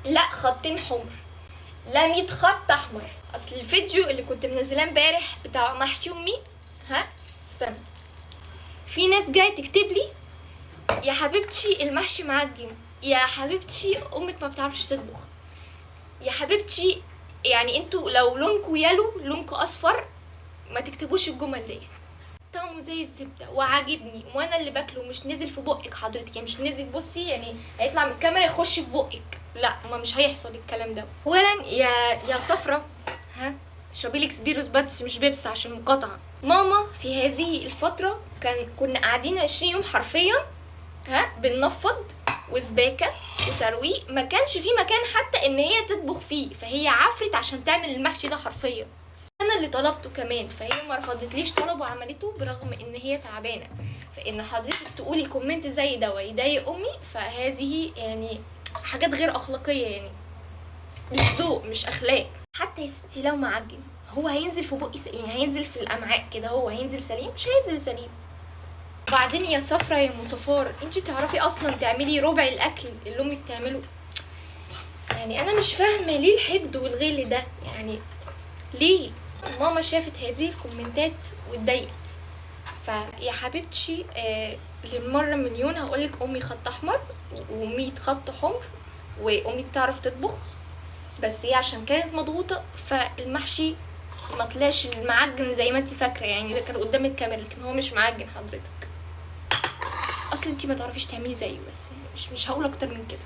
لا خطين حمر، لا 100 خط احمر. اصل الفيديو اللي كنت منزلاه امبارح بتاع محشي امي، استنى، في ناس جايه تكتب لي يا حبيبتي المحشي معجن، يا حبيبتي امك ما بتعرفش تطبخ، يا حبيبتي يعني انتوا لو لونكوا يلو لونكوا اصفر ما تكتبوش الجمل دي. طعمه زي الزبده وعاجبني وانا اللي باكله، مش نزل في بقك حضرتك، يعني مش نزل بصي يعني هيطلع من الكاميرا يخش في بقك، لا ما مش هيحصل الكلام ده. اولا يا صفرة اشربي لك سبيروس بس مش بيبس عشان مقاطعه. ماما في هذه الفتره كنا قاعدين 20 يوم حرفيا بننفض وسباكه وترويق، ما كانش في مكان حتى ان هي تطبخ فيه، فهي عفرت عشان تعمل المحشي ده حرفيا. انا اللي طلبته كمان، فهي ما رفضتليش طلب وعملته برغم ان هي تعبانه. فان حضرتك تقولي كومنت زي ده ويضايق امي، فهذه يعني حاجات غير اخلاقيه، يعني مش ذوق مش اخلاق. حتى يا ستي لو معجن هو هينزل في بقي يعني هينزل في الامعاء كده، هو هينزل سليم؟ مش هينزل سليم. وبعدين يا صفرة يا ام صفار، انتي تعرفي اصلا تعملي ربع الاكل اللي امي بتعمله؟ يعني انا مش فاهمه ليه الحقد والغل ده، يعني ليه؟ ماما شافت هذه الكومنتات واتضايقت. فيا حبيبتي للمره مليون هقولك امي خط احمر و100 خط حمر، وامي بتعرف تطبخ، بس هي عشان كانت مضغوطه فالمحشي ما طلعش المعجن زي ما انت فاكره، يعني ده كان قدام الكاميرا لكن هو مش معجن حضرتك. اصل انت ما تعرفيش تعملي زيه، بس مش هقول اكتر من كده.